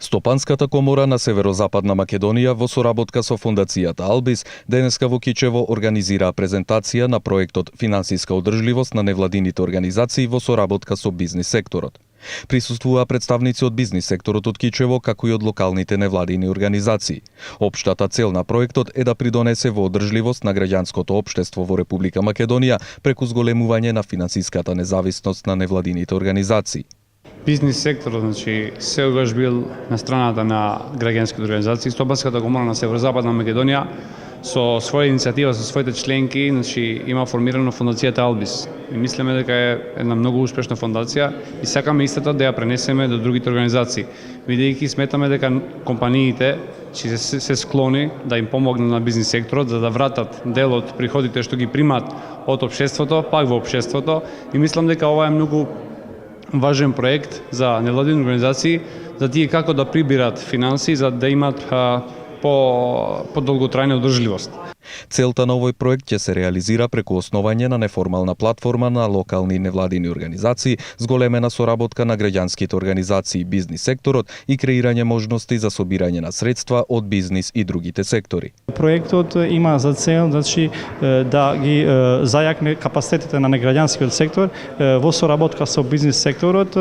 Стопанската комора на Северозападна Македонија во соработка со Фондацијата Албис денеска во Кичево организираа презентација на проектот Финансиска одржливост на невладините организации во соработка со бизнис секторот. Присуствуваа представници од бизнис секторот од Кичево, како и од локалните невладини организации. Општата цел на проектот е да придонесе во одржливост на граѓанското општество во Република Македонија преку зголемување на финансиската независност на невладините организации. Бизнис секторот сегогаш бил на страната на граѓанските организации. Стопанската комора на Северозападна Македонија со своја иницијатива, со своите членки, има формирано фондацијата Албис. И мислиме дека е една многу успешна фондација и сакаме истата да ја пренесеме до другите организации, бидејќи сметаме дека компаниите се склони да им помогнат на бизнис секторот за да вратат дел од приходите што ги примаат од општеството, пак во општеството, и мислам дека ова е многу важен проект за невладини организации, за тие како да прибират финанси, за да имат по-долготрајна одржливост. Целта на овој проект ќе се реализира преку основање на неформална платформа на локални невладини организации, зголемена соработка на граѓанските организации и бизнис секторот и креирање можности за собирање на средства од бизнис и другите сектори. Проектот има за цел да ги зајакне капацитетите на неграѓанскиот сектор во соработка со бизнис секторот.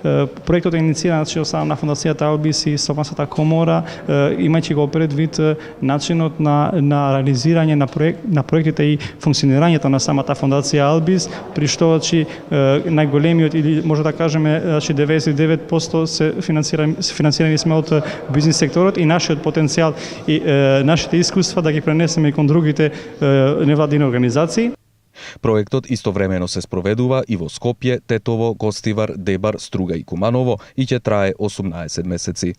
Проектот е иницииран од страна на Фондацијата Албис и Стопанската комора, имајќи го предвид начинот на реализирање на проектите и функционирањето на самата фондација Албис, при што најголемиот или може да кажеме 99% се финансирани сме од бизнис секторот и нашиот потенцијал и нашите искуства да ги пренесеме кон другите невладини организации. Проектот истовремено се спроведува и во Скопје, Тетово, Гостивар, Дебар, Струга и Куманово и ќе трае 18 месеци.